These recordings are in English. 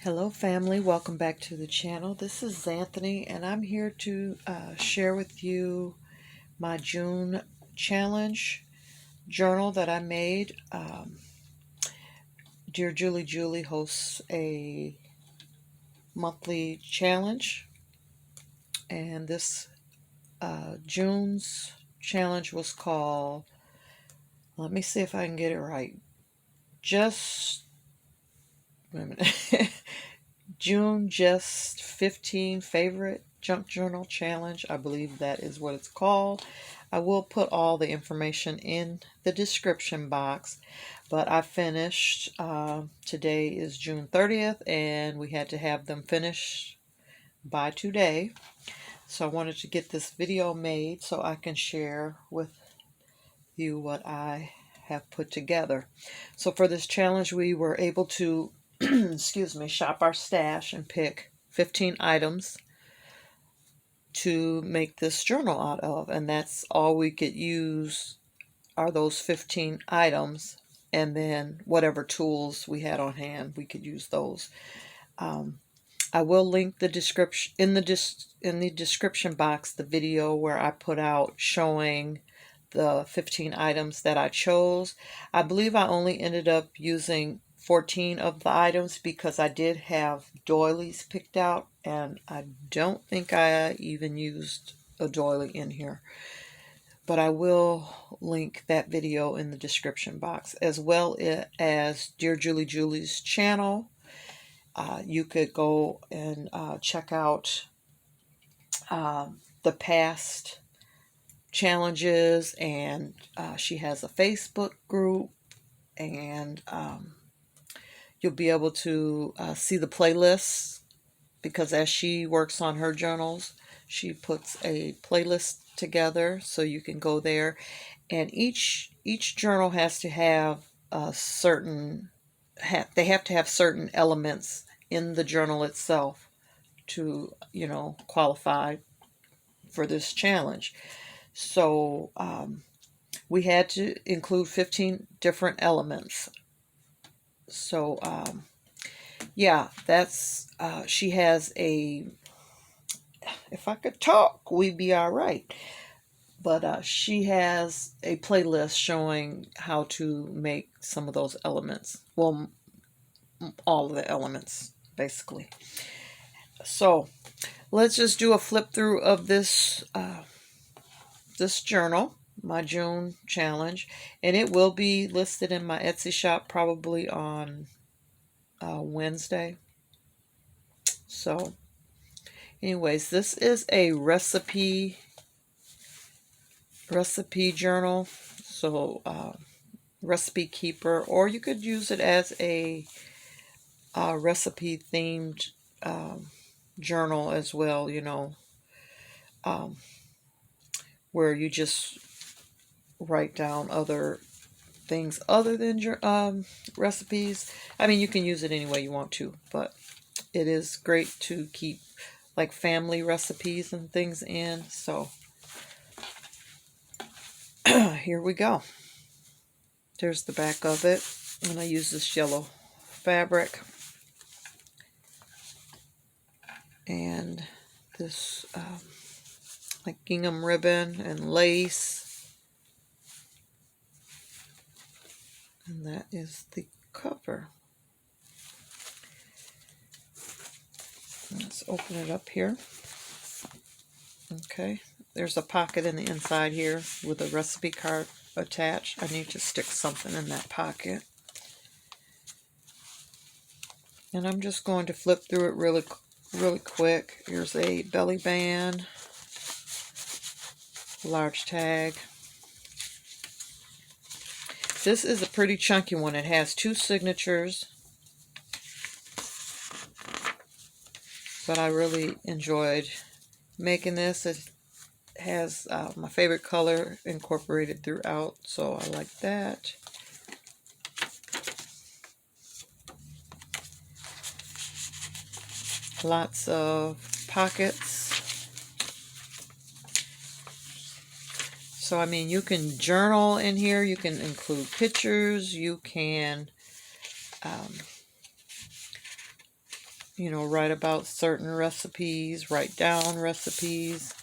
Hello family, welcome back to the channel. This is Anthony and I'm here to share with you my June challenge journal that I made. Dear Julie hosts a monthly challenge, and this June's challenge was called, let me see if I can get it right, just wait a minute. June Just 15 Favorite Junk Journal Challenge. I believe that is what it's called. I will put all the information in the description box, but I finished. Today is June 30th, and we had to have them finished by today. So I wanted to get this video made so I can share with you what I have put together. So for this challenge, we were able to excuse me, shop our stash and pick 15 items to make this journal out of, and that's all we could use are those 15 items, and then whatever tools we had on hand, we could use those. I will link the description in the description box, the video where I put out showing the 15 items that I chose. I believe I only ended up using 14 of the items because I did have doilies picked out, and I don't think I even used a doily in here. But I will link that video in the description box, as well as Dear Julie's channel. You could go and check out the past challenges, and she has a Facebook group, and you'll be able to see the playlists, because as she works on her journals, she puts a playlist together, so you can go there. And each journal has to have a certain they have to have certain elements in the journal itself to qualify for this challenge. So we had to include 15 different elements. So yeah, that's she has a, if I could talk, we'd be all right. But she has a playlist showing how to make some of those elements. Well, all of the elements, basically. So let's just do a flip through of this this journal, my June challenge, and it will be listed in my Etsy shop probably on Wednesday. So anyways, this is a recipe journal. So recipe keeper, or you could use it as a recipe themed journal as well, where you just write down other things other than recipes. I mean, you can use it any way you want to, but it is great to keep like family recipes and things in. So here we go. There's the back of it, and I use this yellow fabric and this like gingham ribbon and lace, and that is the cover. Let's open it up here. Okay, there's a pocket in the inside here with a recipe card attached. I need to stick something in that pocket, and I'm just going to flip through it really quick. Here's a belly band, large tag. This is a pretty chunky one. It has 2 signatures, but I really enjoyed making this. It has my favorite color incorporated throughout, so I like that. Lots of pockets. So I mean, you can journal in here, you can include pictures, you can write about certain recipes, write down recipes.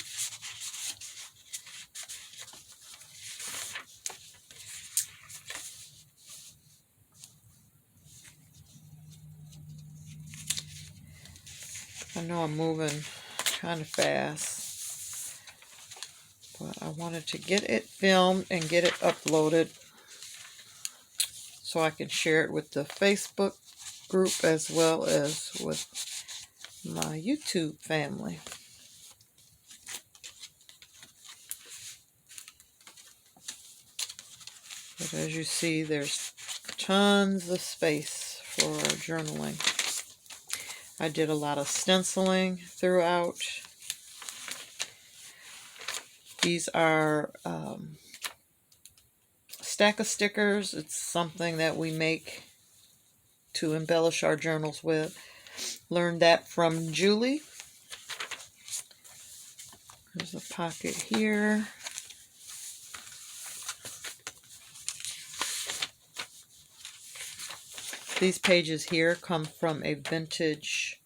I know I'm moving kind of fast, but I wanted to get it filmed and get it uploaded so I can share it with the Facebook group as well as with my YouTube family. But as you see, there's tons of space for journaling. I did a lot of stenciling throughout. These are stack of stickers. It's something that we make to embellish our journals with. Learned that from Julie. There's a pocket here. These pages here come from a vintage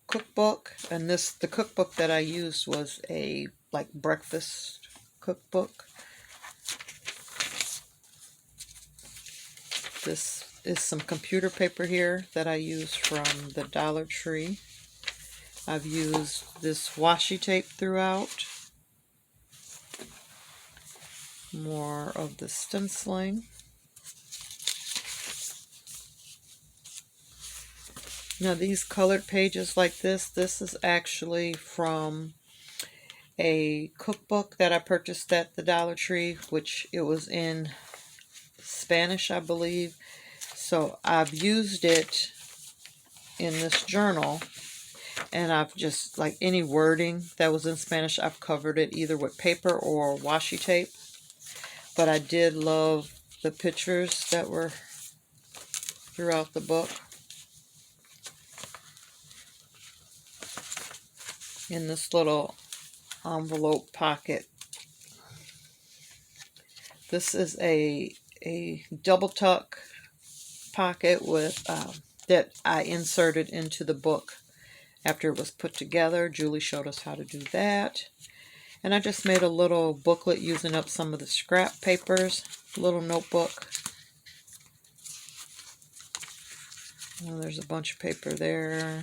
cookbook, and the cookbook that I used was a breakfast cookbook. This is some computer paper here that I used from the Dollar Tree. I've used this washi tape throughout. More of the stenciling. Now these colored pages like this is actually from a cookbook that I purchased at the Dollar Tree, which it was in Spanish, I believe. So I've used it in this journal, and I've just, any wording that was in Spanish, I've covered it either with paper or washi tape. But I did love the pictures that were throughout the book. In this little envelope pocket. This is a double tuck pocket with that I inserted into the book after it was put together. Julie showed us how to do that. And I just made a little booklet using up some of the scrap papers, little notebook. Oh, there's a bunch of paper there.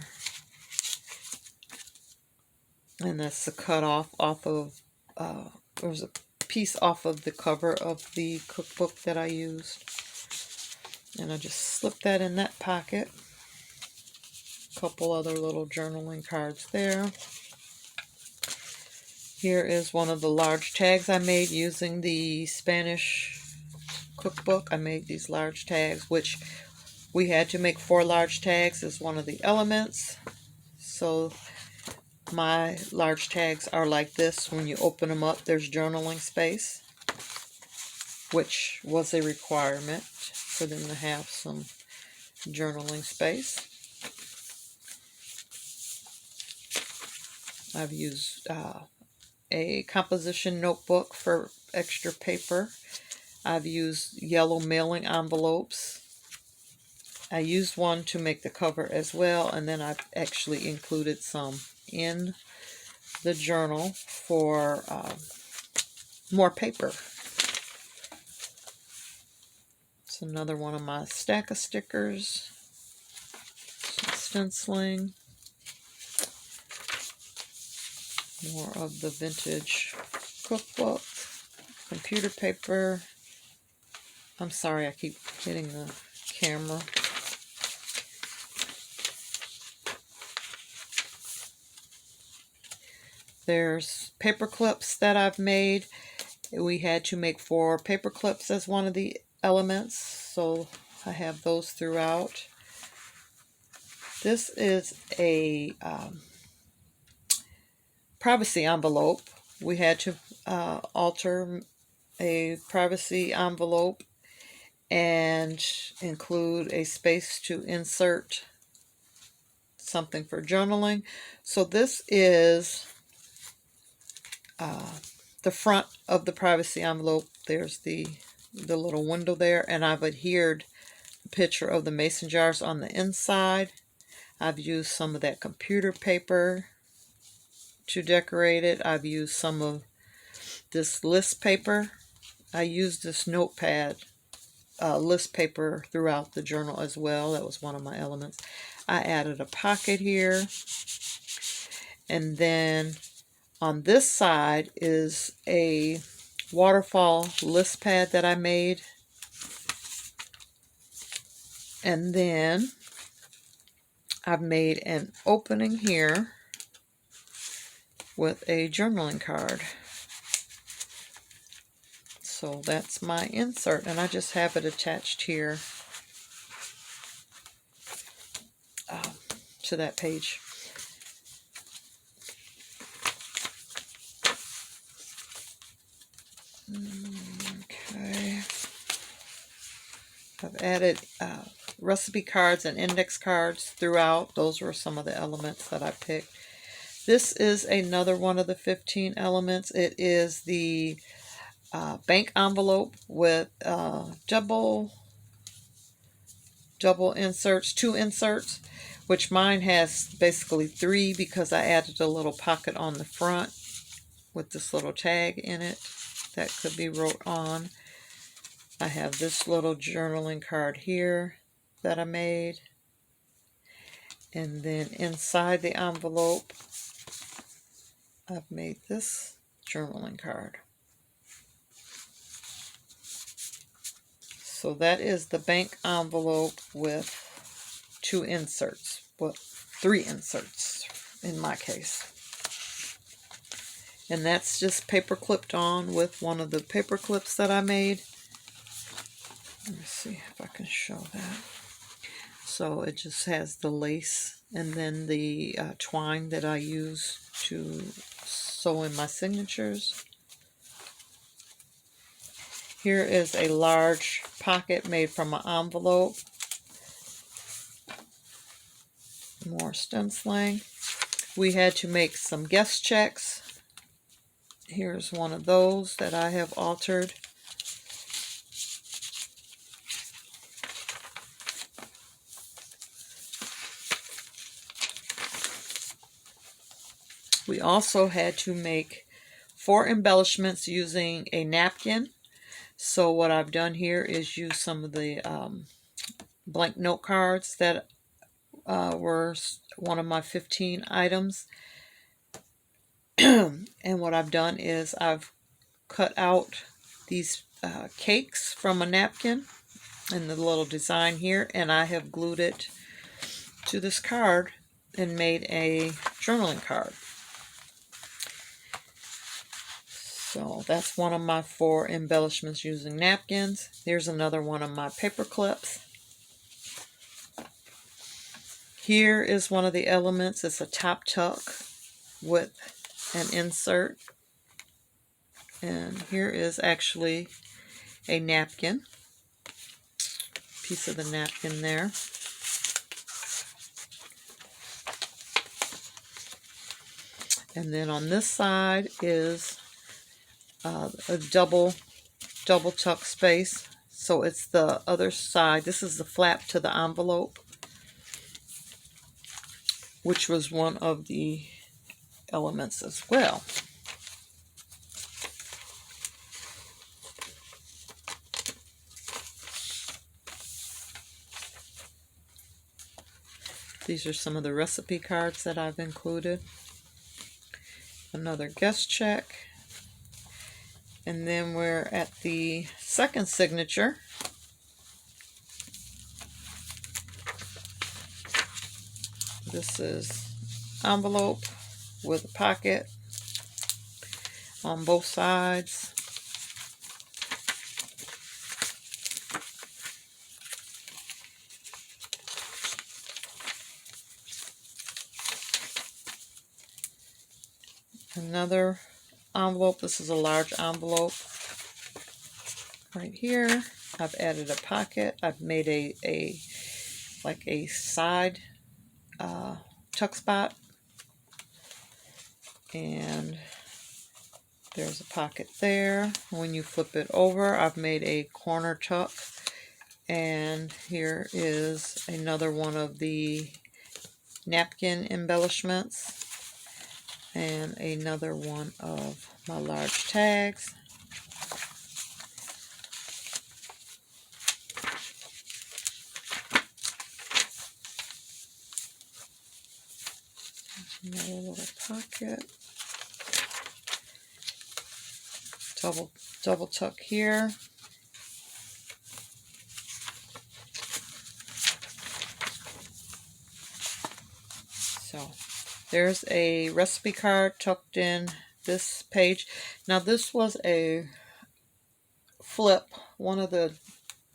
And that's the cut off of, there's a piece off of the cover of the cookbook that I used. And I just slipped that in that pocket. A couple other little journaling cards there. Here is one of the large tags I made using the Spanish cookbook. I made these large tags, which we had to make 4 large tags as one of the elements. So my large tags are like this. When you open them up, there's journaling space, which was a requirement for them to have some journaling space. I've used a composition notebook for extra paper. I've used yellow mailing envelopes. I used one to make the cover as well, and then I've actually included some in the journal for more paper. It's another one of my stack of stickers. Some stenciling. More of the vintage cookbook. Computer paper. I'm sorry, I keep hitting the camera. There's paper clips that I've made. We had to make 4 paper clips as one of the elements, so I have those throughout. This is a privacy envelope. We had to alter a privacy envelope and include a space to insert something for journaling. So this is the front of the privacy envelope. There's the little window there, and I've adhered a picture of the mason jars on the inside. I've used some of that computer paper to decorate it. I've used some of this list paper. I used this notepad list paper throughout the journal as well. That was one of my elements. I added a pocket here. And then on this side is a waterfall list pad that I made. And then I've made an opening here with a journaling card. So that's my insert, and I just have it attached here to that page. Okay. I've added recipe cards and index cards throughout. Those were some of the elements that I picked. This is another one of the 15 elements. It is the bank envelope with double inserts, 2 inserts, which mine has basically 3 because I added a little pocket on the front with this little tag in it that could be wrote on. I have this little journaling card here that I made. And then inside the envelope, I've made this journaling card. So that is the bank envelope with 2 inserts. Well, 3 inserts in my case. And that's just paper clipped on with one of the paper clips that I made. Let me see if I can show that. So it just has the lace and then the twine that I use to sew in my signatures. Here is a large pocket made from an envelope. More stenciling. We had to make some guest checks. Here's one of those that I have altered. We also had to make 4 embellishments using a napkin. So what I've done here is use some of the blank note cards that were one of my 15 items. And what I've done is I've cut out these cakes from a napkin and the little design here, and I have glued it to this card and made a journaling card. So that's one of my 4 embellishments using napkins. Here's another one of my paper clips. Here is one of the elements. It's a top tuck with an insert. And here is actually a napkin. Piece of the napkin there. And then on this side is a double tuck space. So it's the other side. This is the flap to the envelope, which was one of the elements as well. These are some of the recipe cards that I've included. Another guest check. And then we're at the second signature. This is envelope with a pocket on both sides. Another envelope. This is a large envelope right here. I've added a pocket. I've made a side tuck spot, and there's a pocket there. When you flip it over, I've made a corner tuck, and here is another one of the napkin embellishments, and another one of my large tags. Another little pocket. Double tuck here. So there's a recipe card tucked in this page. Now this was a flip, one of the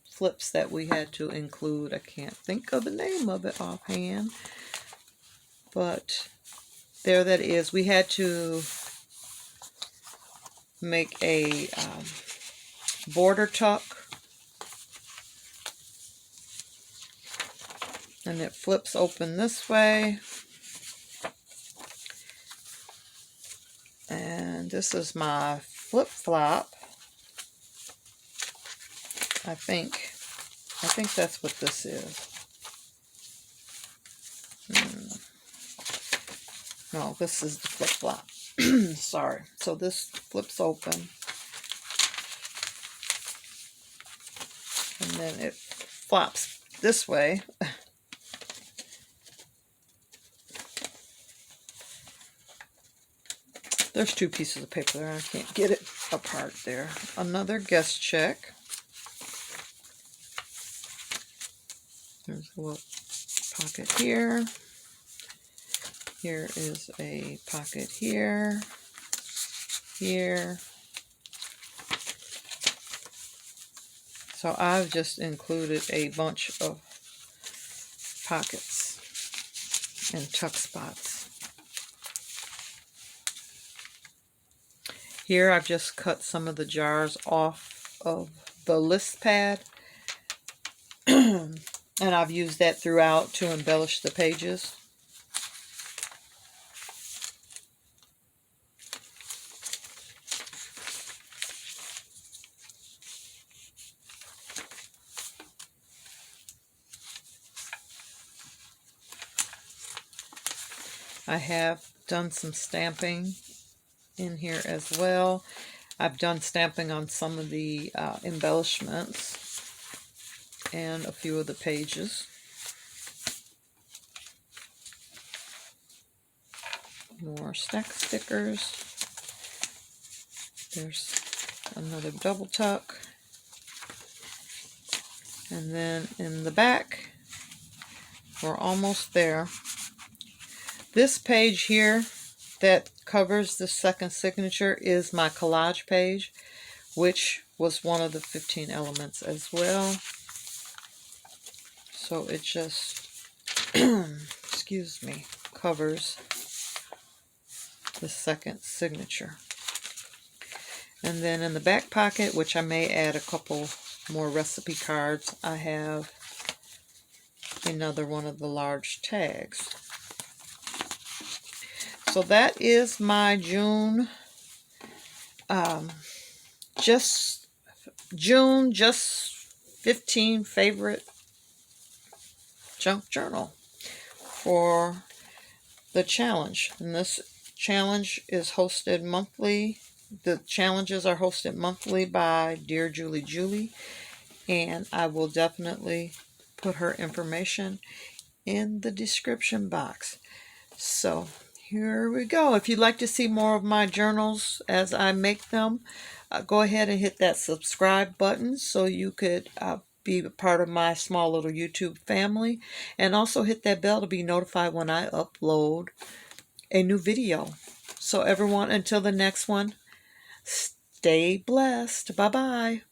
flips that we had to include. I can't think of the name of it offhand, but there that is. We had to make a border tuck, and it flips open this way. And this is my flip-flop. I think that's what this is. No, this is the flip-flop. Sorry. So this flips open. And then it flops this way. There's two pieces of paper there. I can't get it apart there. Another guest check. There's a little pocket here. Here is a pocket here. Here. So I've just included a bunch of pockets and tuck spots. Here I've just cut some of the jars off of the list pad, and I've used that throughout to embellish the pages. I have done some stamping in here as well. I've done stamping on some of the embellishments and a few of the pages. More stack stickers. There's another double tuck. And then in the back, we're almost there. This page here that covers the second signature is my collage page, which was one of the 15 elements as well. So it just, excuse me, covers the second signature. And then in the back pocket, which I may add a couple more recipe cards, I have another one of the large tags. So that is my June, just 15 favorite junk journal for the challenge. And this challenge is hosted monthly. The challenges are hosted monthly by Dear Julie Julie, and I will definitely put her information in the description box. So here we go. If you'd like to see more of my journals as I make them, go ahead and hit that subscribe button so you could be a part of my small little YouTube family, and also hit that bell to be notified when I upload a new video. So everyone, until the next one, stay blessed. Bye-bye.